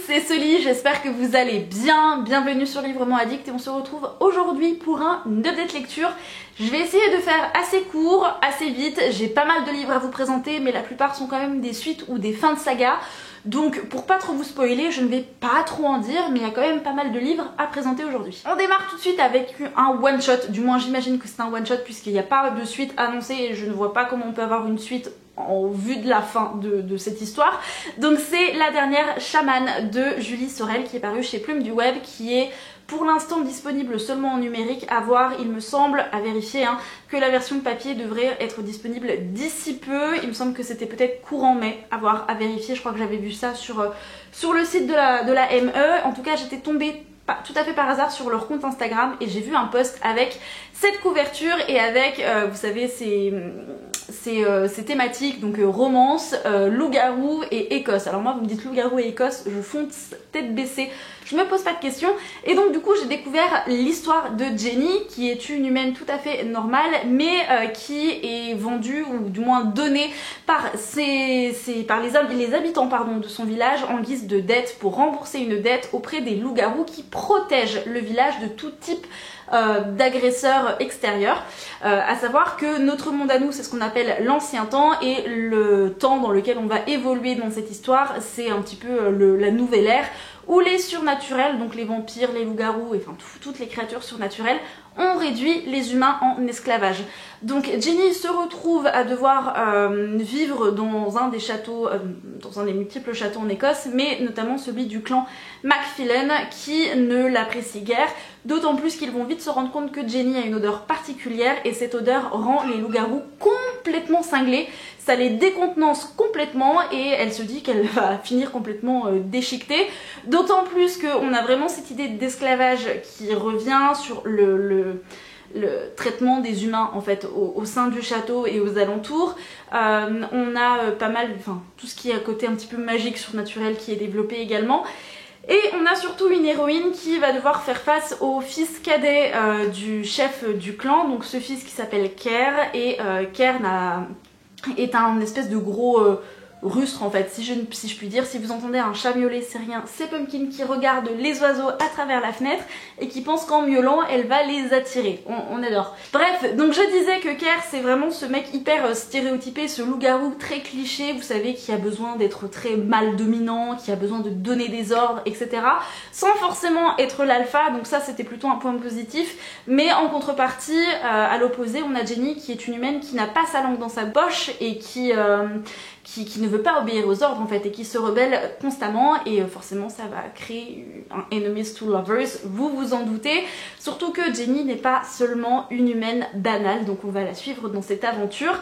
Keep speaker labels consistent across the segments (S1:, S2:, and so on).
S1: c'est Sully, j'espère que vous allez bien. Bienvenue sur Librement Addict et on se retrouve aujourd'hui pour un update lecture. Je vais essayer de faire assez court, assez vite. J'ai pas mal de livres à vous présenter, mais la plupart sont quand même des suites ou des fins de saga. Donc pour pas trop vous spoiler, je ne vais pas trop en dire, mais il y a quand même pas mal de livres à présenter aujourd'hui. On démarre tout de suite avec un one shot, du moins j'imagine que c'est un one shot puisqu'il n'y a pas de suite annoncée et je ne vois pas comment on peut avoir une suite en vue de la fin de cette histoire. Donc c'est La Dernière Chamane de Julie Sorel qui est parue chez Plume du Web, qui est pour l'instant disponible seulement en numérique, à voir, il me semble, à vérifier, que la version papier devrait être disponible d'ici peu. Il me semble que c'était peut-être courant mai, à voir, à vérifier. Je crois que j'avais vu ça sur le site de la ME. En tout cas, j'étais tombée tout à fait par hasard sur leur compte Instagram et j'ai vu un post avec cette couverture et avec, vous savez, ces thématiques, donc romance, loup-garou et Écosse. Alors moi vous me dites loup-garou et Écosse, je fonce tête baissée, je me pose pas de questions. Et donc du coup j'ai découvert l'histoire de Jenny, qui est une humaine tout à fait normale, mais qui est vendue, ou du moins donnée par les habitants de son village en guise de dette, pour rembourser une dette auprès des loups-garous qui protègent le village de tout type d'agresseurs extérieurs. À savoir que notre monde à nous, c'est ce qu'on appelle l'ancien temps, et le temps dans lequel on va évoluer dans cette histoire, c'est un petit peu la nouvelle ère, où les surnaturels, donc les vampires, les loups-garous, et enfin toutes les créatures surnaturelles, ont réduit les humains en esclavage. Donc Jenny se retrouve à devoir vivre dans un des châteaux, dans un des multiples châteaux en Écosse, mais notamment celui du clan Macfillan, qui ne l'apprécie guère, d'autant plus qu'ils vont vite se rendre compte que Jenny a une odeur particulière, et cette odeur rend les loups-garous complètement cinglés. Ça les décontenance complètement et elle se dit qu'elle va finir complètement déchiquetée. D'autant plus qu'on a vraiment cette idée d'esclavage qui revient sur le traitement des humains en fait au sein du château et aux alentours. On a pas mal, tout ce qui est à côté un petit peu magique, surnaturel qui est développé également. Et on a surtout une héroïne qui va devoir faire face au fils cadet du chef du clan, donc ce fils qui s'appelle Cairn, et Cairn est un espèce de gros rustre en fait, si je puis dire. Si vous entendez un chat miauler, c'est rien, c'est Pumpkin qui regarde les oiseaux à travers la fenêtre et qui pense qu'en miaulant elle va les attirer. On adore. Bref, donc je disais que Cairn, c'est vraiment ce mec hyper stéréotypé, ce loup-garou très cliché, vous savez, qui a besoin d'être très mal dominant, qui a besoin de donner des ordres, etc. sans forcément être l'alpha, donc ça c'était plutôt un point positif. Mais en contrepartie, à l'opposé, on a Jenny qui est une humaine qui n'a pas sa langue dans sa poche et qui ne veut pas obéir aux ordres en fait, et qui se rebelle constamment, et forcément ça va créer un enemies to lovers, vous vous en doutez. Surtout que Jenny n'est pas seulement une humaine banale, donc on va la suivre dans cette aventure.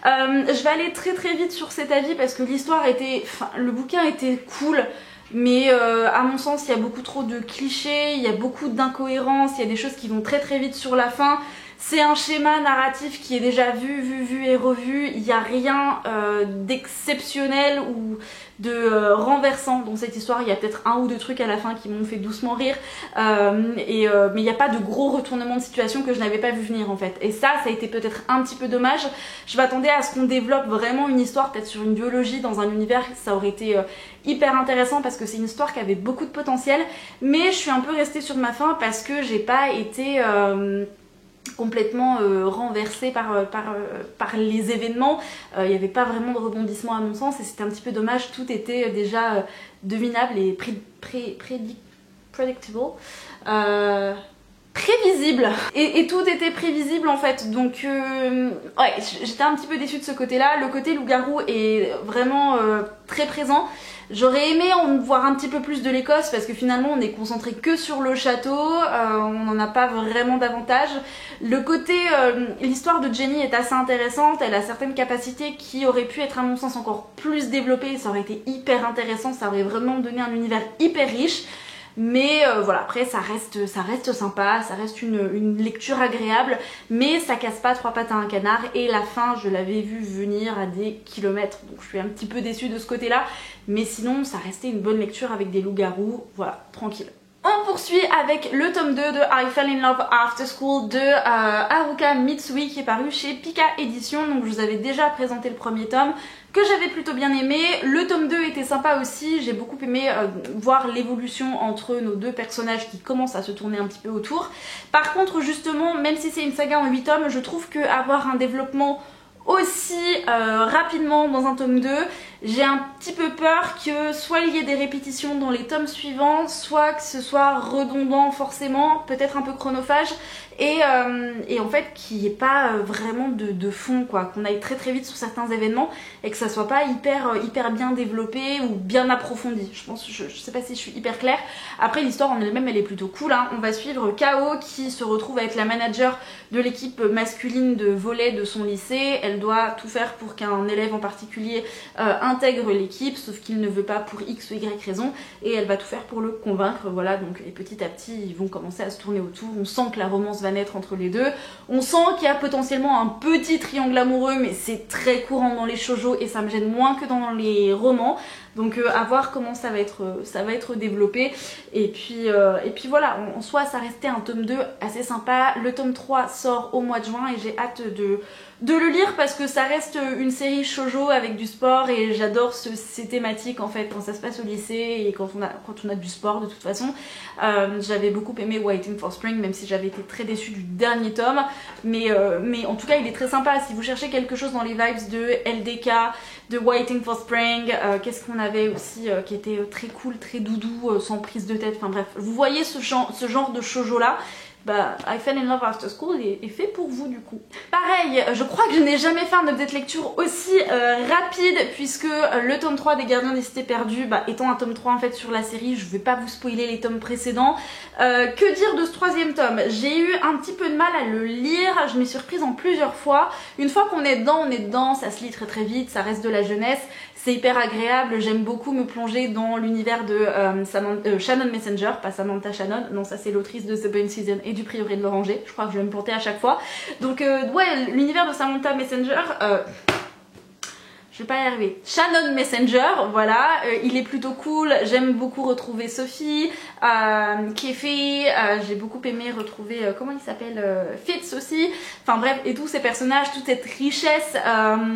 S1: Je vais aller très très vite sur cet avis parce que l'histoire était, le bouquin était cool, mais à mon sens il y a beaucoup trop de clichés, il y a beaucoup d'incohérences, il y a des choses qui vont très très vite sur la fin. C'est un schéma narratif qui est déjà vu et revu, il n'y a rien d'exceptionnel ou de renversant dans cette histoire. Il y a peut-être un ou deux trucs à la fin qui m'ont fait doucement rire, mais il n'y a pas de gros retournement de situation que je n'avais pas vu venir en fait. Et ça a été peut-être un petit peu dommage. Je m'attendais à ce qu'on développe vraiment une histoire, peut-être sur une duologie dans un univers, ça aurait été hyper intéressant parce que c'est une histoire qui avait beaucoup de potentiel, mais je suis un peu restée sur ma faim parce que j'ai pas été complètement renversée par les événements. Il n'y avait pas vraiment de rebondissement à mon sens et c'était un petit peu dommage. Tout était déjà devinable et predictable, prévisible, et tout était prévisible en fait, donc ouais, j'étais un petit peu déçue de ce côté là. Le côté loup-garou est vraiment très présent. J'aurais aimé en voir un petit peu plus de l'Écosse parce que finalement on est concentré que sur le château, on n'en a pas vraiment davantage. Le côté, l'histoire de Jenny est assez intéressante, elle a certaines capacités qui auraient pu être à mon sens encore plus développées, ça aurait été hyper intéressant, ça aurait vraiment donné un univers hyper riche. Mais voilà, après ça reste sympa, ça reste une lecture agréable, mais ça casse pas trois pattes à un canard, et la fin je l'avais vu venir à des kilomètres, donc je suis un petit peu déçue de ce côté là, mais sinon ça restait une bonne lecture avec des loups-garous, voilà, tranquille. On poursuit avec le tome 2 de I Fell in Love After School de Haruka Mitsui qui est paru chez Pika Édition. Donc je vous avais déjà présenté le premier tome que j'avais plutôt bien aimé. Le tome 2 était sympa aussi, j'ai beaucoup aimé voir l'évolution entre nos deux personnages qui commencent à se tourner un petit peu autour. Par contre justement, même si c'est une saga en 8 tomes, je trouve qu'avoir un développement aussi rapidement dans un tome 2, j'ai un petit peu peur que soit il y ait des répétitions dans les tomes suivants, soit que ce soit redondant forcément, peut-être un peu chronophage, et en fait qu'il n'y ait pas vraiment de fond, quoi, qu'on aille très très vite sur certains événements et que ça soit pas hyper bien développé ou bien approfondi. Je sais pas si je suis hyper claire. Après l'histoire en elle-même elle est plutôt cool, hein. On va suivre Kao qui se retrouve à être la manager de l'équipe masculine de volley de son lycée. Elle doit tout faire pour qu'un élève en particulier intègre l'équipe, sauf qu'il ne veut pas pour X ou Y raison, et elle va tout faire pour le convaincre, voilà. Donc et petit à petit ils vont commencer à se tourner autour. On sent que la romance va naître entre les deux, on sent qu'il y a potentiellement un petit triangle amoureux, mais c'est très courant dans les shoujo et ça me gêne moins que dans les romans. Donc à voir comment ça va être développé. Et puis voilà, en soi ça restait un tome 2 assez sympa. Le tome 3 sort au mois de juin et j'ai hâte de le lire parce que ça reste une série shoujo avec du sport et j'adore ces thématiques en fait quand ça se passe au lycée et quand on a du sport de toute façon. J'avais beaucoup aimé Waiting for Spring, même si j'avais été très déçue du dernier tome, mais en tout cas il est très sympa. Si vous cherchez quelque chose dans les vibes de LDK, de Waiting for Spring, qu'est-ce qu'on avait aussi qui était très cool, très doudou, sans prise de tête, enfin bref, vous voyez ce genre de shoujo là, bah I Fell in Love After School est fait pour vous du coup. Pareil, je crois que je n'ai jamais fait un update lecture aussi rapide, puisque le tome 3 des Gardiens des Cités Perdues, bah, étant un tome 3 en fait sur la série, je vais pas vous spoiler les tomes précédents. Que dire de ce troisième tome? J'ai eu un petit peu de mal à le lire, je m'y suis reprise en plusieurs fois. Une fois qu'on est dedans, ça se lit très très vite, ça reste de la jeunesse. C'est hyper agréable, j'aime beaucoup me plonger dans l'univers de Shannon Messenger, pas Samantha Shannon, non ça c'est l'autrice de The Burnt Season et du Prieuré de l'Oranger, je crois que je vais me planter à chaque fois. Donc ouais, l'univers de Samantha Messenger, je vais pas y arriver. Shannon Messenger, voilà, il est plutôt cool, j'aime beaucoup retrouver Sophie, Kefi, j'ai beaucoup aimé retrouver, comment il s'appelle, Fitz aussi, enfin bref, et tous ces personnages, toute cette richesse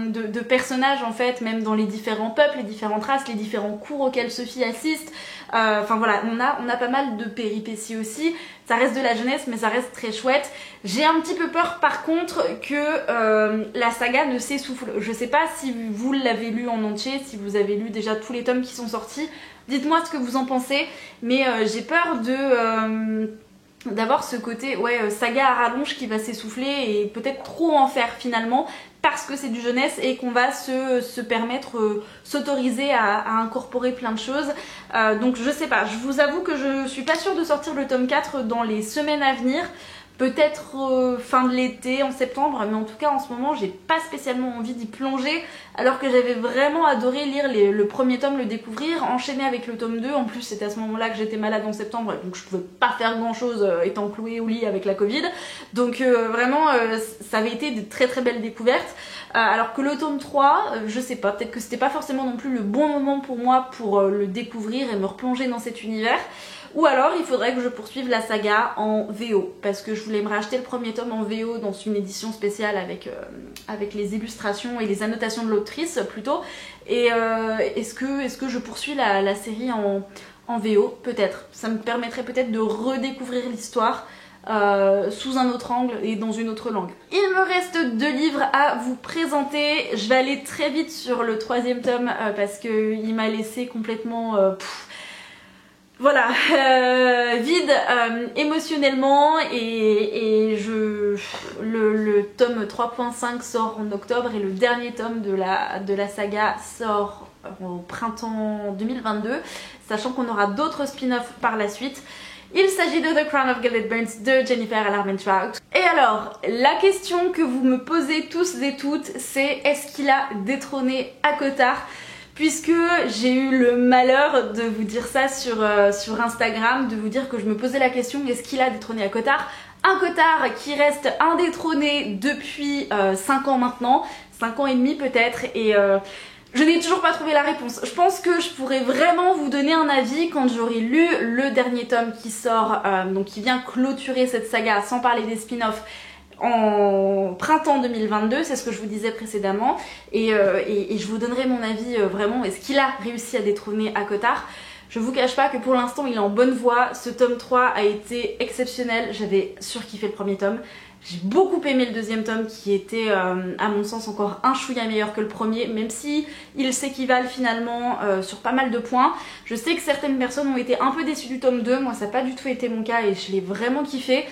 S1: de personnages en fait, même dans les différents peuples, les différentes races, les différents cours auxquels Sophie assiste, enfin voilà, on a pas mal de péripéties aussi. Ça reste de la jeunesse mais ça reste très chouette. J'ai un petit peu peur par contre que la saga ne s'essouffle. Je sais pas si vous l'avez lu en entier, si vous avez lu déjà tous les tomes qui sont sortis. Dites-moi ce que vous en pensez, mais j'ai peur d'avoir ce côté saga à rallonge qui va s'essouffler et peut-être trop en faire finalement, parce que c'est du jeunesse et qu'on va se permettre, s'autoriser à incorporer plein de choses. Donc je sais pas, je vous avoue que je suis pas sûre de sortir le tome 4 dans les semaines à venir. Peut-être fin de l'été, en septembre, mais en tout cas en ce moment j'ai pas spécialement envie d'y plonger, alors que j'avais vraiment adoré lire le premier tome, le découvrir, enchaîner avec le tome 2, en plus c'était à ce moment là que j'étais malade en septembre, donc je pouvais pas faire grand chose étant clouée au lit avec la Covid, donc vraiment ça avait été de très très belles découvertes, alors que le tome 3, je sais pas, peut-être que c'était pas forcément non plus le bon moment pour moi pour le découvrir et me replonger dans cet univers. Ou alors il faudrait que je poursuive la saga en VO, parce que je voulais me racheter le premier tome en VO dans une édition spéciale avec les illustrations et les annotations de l'autrice plutôt. Et est-ce que je poursuis la série en VO? Peut-être. Ça me permettrait peut-être de redécouvrir l'histoire sous un autre angle et dans une autre langue. Il me reste 2 livres à vous présenter. Je vais aller très vite sur le troisième tome parce qu'il m'a laissé complètement... voilà, vide émotionnellement et le tome 3.5 sort en octobre et le dernier tome de la saga sort au printemps 2022, sachant qu'on aura d'autres spin-offs par la suite. Il s'agit de The Crown of Gilded Burns de Jennifer Armentrout. Et alors, la question que vous me posez tous et toutes, c'est est-ce qu'il a détrôné ACOTAR ? Puisque j'ai eu le malheur de vous dire ça sur Instagram, de vous dire que je me posais la question, est-ce qu'il a détrôné ACOTAR? Un Cotard qui reste indétrôné depuis 5 ans maintenant, 5 ans et demi peut-être, et Je n'ai toujours pas trouvé la réponse. Je pense que je pourrais vraiment vous donner un avis quand j'aurai lu le dernier tome qui sort, donc qui vient clôturer cette saga, sans parler des spin-offs, en printemps 2022, c'est ce que je vous disais précédemment, et je vous donnerai mon avis vraiment, est-ce qu'il a réussi à détrôner ACOTAR. Je vous cache pas que pour l'instant il est en bonne voie, ce tome 3 a été exceptionnel, j'avais surkiffé le premier tome. J'ai beaucoup aimé le deuxième tome qui était à mon sens encore un chouïa meilleur que le premier, même si ils s'équivalent finalement sur pas mal de points. Je sais que certaines personnes ont été un peu déçues du tome 2, moi ça n'a pas du tout été mon cas et je l'ai vraiment kiffé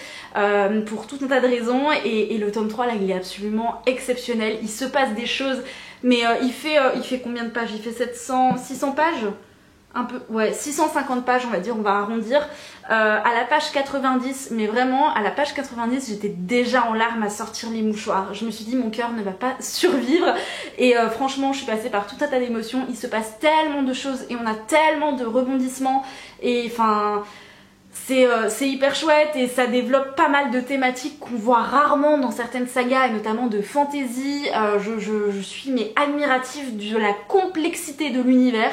S1: pour tout un tas de raisons, et le tome 3 là il est absolument exceptionnel, il se passe des choses, mais il fait combien de pages? Il fait 600 pages? Un peu, ouais, 650 pages on va dire, on va arrondir, à la page 90, mais vraiment à la page 90 j'étais déjà en larmes à sortir les mouchoirs, je me suis dit mon cœur ne va pas survivre, et franchement je suis passée par tout un tas d'émotions, il se passe tellement de choses et on a tellement de rebondissements, et enfin c'est hyper chouette, et ça développe pas mal de thématiques qu'on voit rarement dans certaines sagas, et notamment de fantasy. Je suis mais admirative de la complexité de l'univers.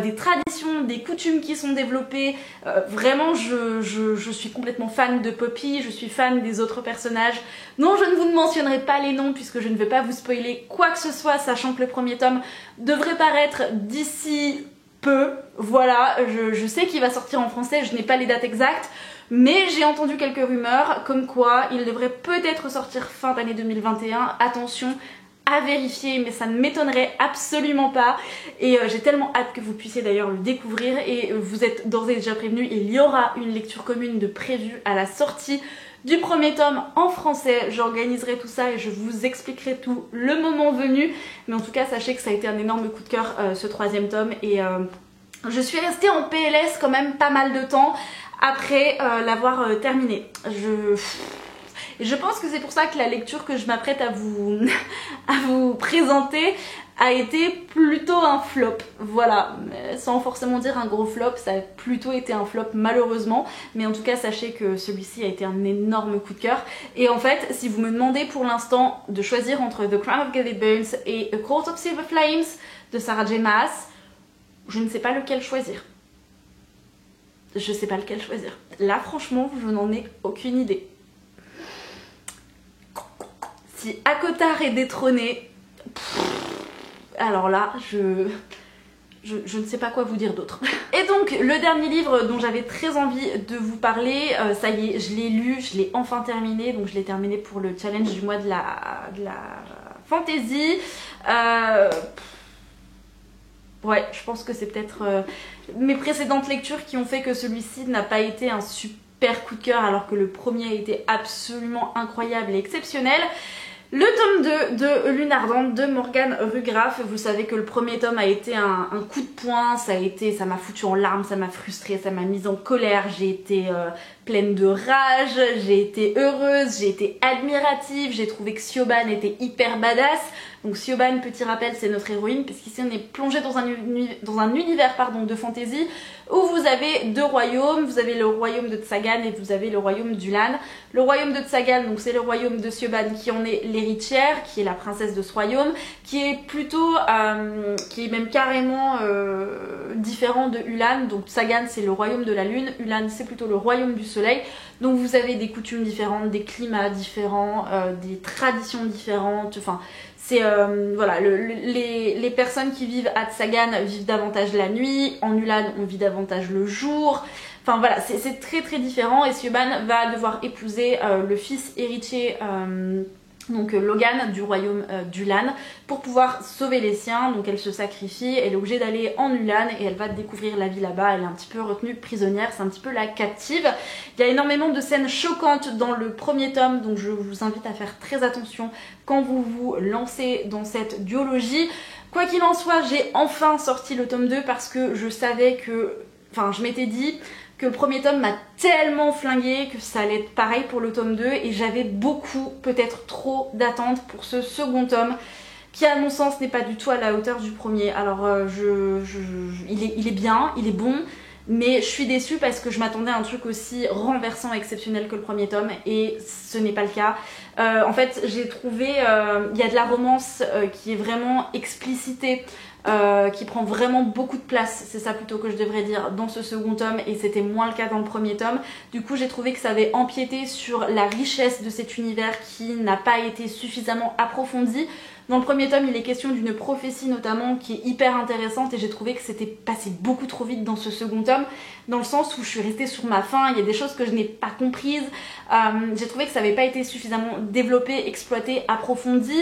S1: Des traditions, des coutumes qui sont développées, vraiment je suis complètement fan de Poppy, je suis fan des autres personnages. Non, je ne vous mentionnerai pas les noms puisque je ne vais pas vous spoiler quoi que ce soit, sachant que le premier tome devrait paraître d'ici peu. Voilà, je sais qu'il va sortir en français, je n'ai pas les dates exactes, mais j'ai entendu quelques rumeurs comme quoi il devrait peut-être sortir fin d'année 2021, attention, à vérifier, mais ça ne m'étonnerait absolument pas, et j'ai tellement hâte que vous puissiez d'ailleurs le découvrir, et vous êtes d'ores et déjà prévenus, il y aura une lecture commune de prévue à la sortie du premier tome en français. J'organiserai tout ça et je vous expliquerai tout le moment venu, mais en tout cas sachez que ça a été un énorme coup de cœur ce troisième tome, et je suis restée en PLS quand même pas mal de temps après l'avoir terminé. Je pense que c'est pour ça que la lecture que je m'apprête à vous présenter a été plutôt un flop. Voilà, sans forcément dire un gros flop, ça a plutôt été un flop malheureusement. Mais en tout cas, sachez que celui-ci a été un énorme coup de cœur. Et en fait, si vous me demandez pour l'instant de choisir entre The Crown of Gilded Bones et A Court of Silver Flames de Sarah J. Maas, je ne sais pas lequel choisir. Je sais pas lequel choisir. Là, franchement, je n'en ai aucune idée. Si ACOTAR est détrôné, alors là, je ne sais pas quoi vous dire d'autre. Et donc, le dernier livre dont j'avais très envie de vous parler, ça y est, je l'ai lu, je l'ai enfin terminé, donc je l'ai terminé pour le challenge du mois de la fantasy. Ouais, je pense que c'est peut-être mes précédentes lectures qui ont fait que celui-ci n'a pas été un super coup de cœur, alors que le premier a été absolument incroyable et exceptionnel. Le tome 2 de Lune Ardente de Morgane Rugraff. Vous savez que le premier tome a été un coup de poing, ça m'a foutu en larmes, ça m'a frustrée, ça m'a mise en colère, j'ai été pleine de rage, j'ai été heureuse, j'ai été admirative, j'ai trouvé que Siobhan était hyper badass. Donc Siobhan, petit rappel, c'est notre héroïne, puisqu'ici on est plongé dans un univers de fantasy où vous avez deux royaumes. Vous avez le royaume de Tsagan et vous avez le royaume d'Ulan. Le royaume de Tsagan, donc c'est le royaume de Siobhan qui en est l'héritière, qui est la princesse de ce royaume, qui est plutôt, qui est même carrément différent de Ulan. Donc Tsagan c'est le royaume de la lune, Ulan c'est plutôt le royaume du soleil. Donc vous avez des coutumes différentes, des climats différents, des traditions différentes, enfin c'est voilà, les personnes qui vivent à Tsagan vivent davantage la nuit, en Ulan on vit davantage le jour, enfin voilà, c'est très très différent, et Siobhan va devoir épouser le fils héritier donc Logan du royaume d'Ulan pour pouvoir sauver les siens. Donc elle se sacrifie, elle est obligée d'aller en Ulan et elle va découvrir la vie là-bas. Elle est un petit peu retenue prisonnière, c'est un petit peu la captive. Il y a énormément de scènes choquantes dans le premier tome, donc je vous invite à faire très attention quand vous vous lancez dans cette duologie. Quoi qu'il en soit, j'ai enfin sorti le tome 2 parce que je savais que, enfin je m'étais dit que le premier tome m'a tellement flingué que ça allait être pareil pour le tome 2, et j'avais beaucoup, peut-être trop, d'attentes pour ce second tome qui à mon sens n'est pas du tout à la hauteur du premier. Alors il est bien, il est bon, mais je suis déçue parce que je m'attendais à un truc aussi renversant, exceptionnel que le premier tome, et ce n'est pas le cas. En fait, j'ai trouvé, il y a de la romance qui est vraiment explicitée, qui prend vraiment beaucoup de place, c'est ça plutôt que je devrais dire, dans ce second tome, et c'était moins le cas dans le premier tome. Du coup j'ai trouvé que ça avait empiété sur la richesse de cet univers qui n'a pas été suffisamment approfondi. Dans le premier tome, il est question d'une prophétie notamment qui est hyper intéressante, et j'ai trouvé que c'était passé beaucoup trop vite dans ce second tome, dans le sens où je suis restée sur ma faim, il y a des choses que je n'ai pas comprises, j'ai trouvé que ça n'avait pas été suffisamment développé, exploité, approfondi.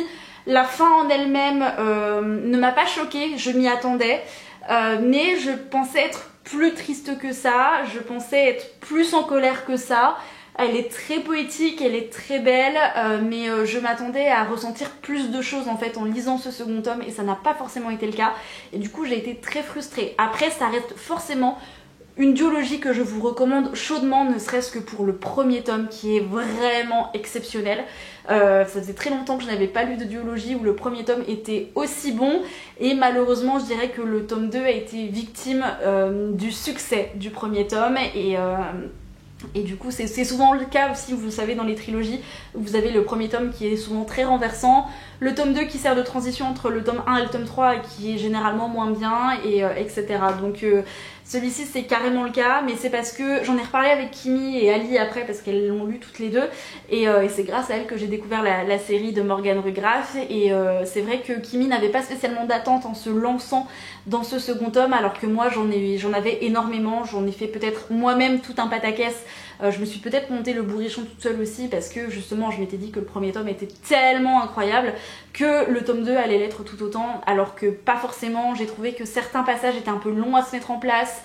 S1: La fin en elle-même ne m'a pas choquée, je m'y attendais, mais je pensais être plus triste que ça, je pensais être plus en colère que ça. Elle est très poétique, elle est très belle, mais je m'attendais à ressentir plus de choses en fait en lisant ce second tome, et ça n'a pas forcément été le cas, et du coup j'ai été très frustrée. Après ça reste forcément une duologie que je vous recommande chaudement, ne serait-ce que pour le premier tome qui est vraiment exceptionnel. Ça faisait très longtemps que je n'avais pas lu de duologie où le premier tome était aussi bon, et malheureusement je dirais que le tome 2 a été victime du succès du premier tome, et du coup c'est souvent le cas aussi, vous le savez, dans les trilogies, vous avez le premier tome qui est souvent très renversant, le tome 2 qui sert de transition entre le tome 1 et le tome 3 et qui est généralement moins bien, et etc. Donc celui-ci c'est carrément le cas, mais c'est parce que j'en ai reparlé avec Kimi et Ali après parce qu'elles l'ont lu toutes les deux, et c'est grâce à elles que j'ai découvert la série de Morgane Rugraff, et c'est vrai que Kimi n'avait pas spécialement d'attente en se lançant dans ce second tome, alors que moi j'en avais énormément, j'en ai fait peut-être moi-même tout un pataquès. Je me suis peut-être monté le bourrichon toute seule aussi parce que justement je m'étais dit que le premier tome était tellement incroyable que le tome 2 allait l'être tout autant, alors que pas forcément. J'ai trouvé que certains passages étaient un peu longs à se mettre en place.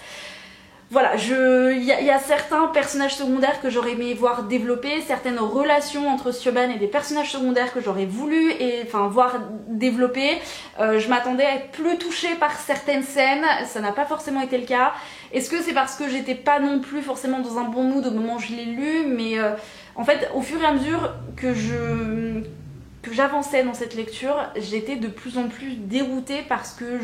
S1: Voilà, il y a certains personnages secondaires que j'aurais aimé voir développer, certaines relations entre Siobhan et des personnages secondaires que j'aurais voulu voir développer. Je m'attendais à être plus touchée par certaines scènes, ça n'a pas forcément été le cas. Est-ce que c'est parce que j'étais pas non plus forcément dans un bon mood au moment où je l'ai lu, mais en fait au fur et à mesure que j'avançais dans cette lecture, j'étais de plus en plus déroutée parce que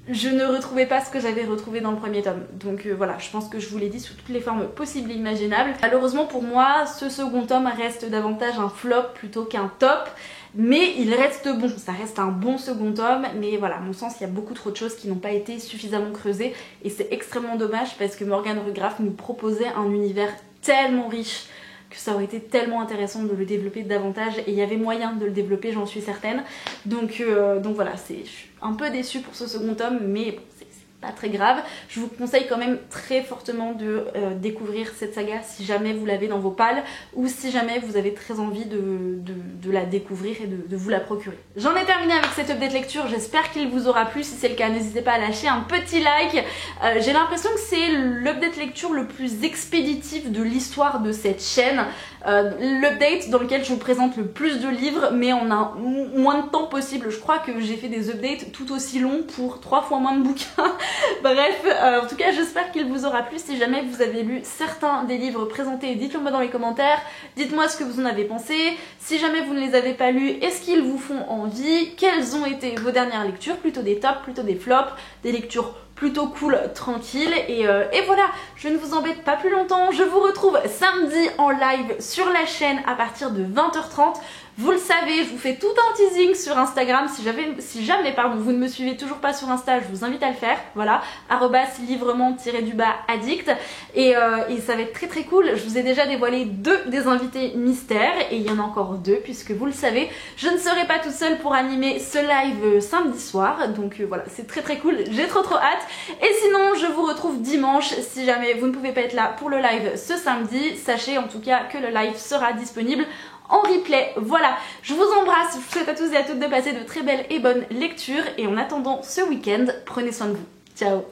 S1: je ne retrouvais pas ce que j'avais retrouvé dans le premier tome. Donc voilà, je pense que je vous l'ai dit sous toutes les formes possibles et imaginables. Malheureusement pour moi, ce second tome reste davantage un flop plutôt qu'un top, mais il reste bon, ça reste un bon second tome, mais voilà, à mon sens, il y a beaucoup trop de choses qui n'ont pas été suffisamment creusées, et c'est extrêmement dommage parce que Morgane Rugraff nous proposait un univers tellement riche que ça aurait été tellement intéressant de le développer davantage, et il y avait moyen de le développer, j'en suis certaine. Donc voilà, je suis un peu déçue pour ce second tome, mais bon, c'est pas très grave. Je vous conseille quand même très fortement de découvrir cette saga si jamais vous l'avez dans vos pales, ou si jamais vous avez très envie de la découvrir et de vous la procurer. J'en ai terminé avec cette update lecture, j'espère qu'il vous aura plu. Si c'est le cas, n'hésitez pas à lâcher un petit like. J'ai l'impression que c'est l'update lecture le plus expéditif de l'histoire de cette chaîne. L'update dans lequel je vous présente le plus de livres, mais en un moins de temps possible. Je crois que j'ai fait des updates tout aussi longs pour 3 fois moins de bouquins. Bref, en tout cas j'espère qu'il vous aura plu. Si jamais vous avez lu certains des livres présentés, dites-le moi dans les commentaires, dites-moi ce que vous en avez pensé. Si jamais vous ne les avez pas lus, est-ce qu'ils vous font envie? Quelles ont été vos dernières lectures? Plutôt des tops, plutôt des flops, des lectures plutôt cool, tranquille, et voilà, je ne vous embête pas plus longtemps, je vous retrouve samedi en live sur la chaîne à partir de 20h30. Vous le savez, je vous fais tout un teasing sur Instagram. Si jamais vous ne me suivez toujours pas sur Insta, je vous invite à le faire. Voilà, @livrement-addict. Et ça va être très très cool. Je vous ai déjà dévoilé 2 des invités mystères, et il y en a encore 2 puisque vous le savez, je ne serai pas toute seule pour animer ce live samedi soir. Donc voilà, c'est très très cool. J'ai trop hâte. Et sinon, je vous retrouve dimanche. Si jamais vous ne pouvez pas être là pour le live ce samedi, sachez en tout cas que le live sera disponible en replay. Voilà, je vous embrasse, je vous souhaite à tous et à toutes de passer de très belles et bonnes lectures, et en attendant ce week-end, prenez soin de vous. Ciao.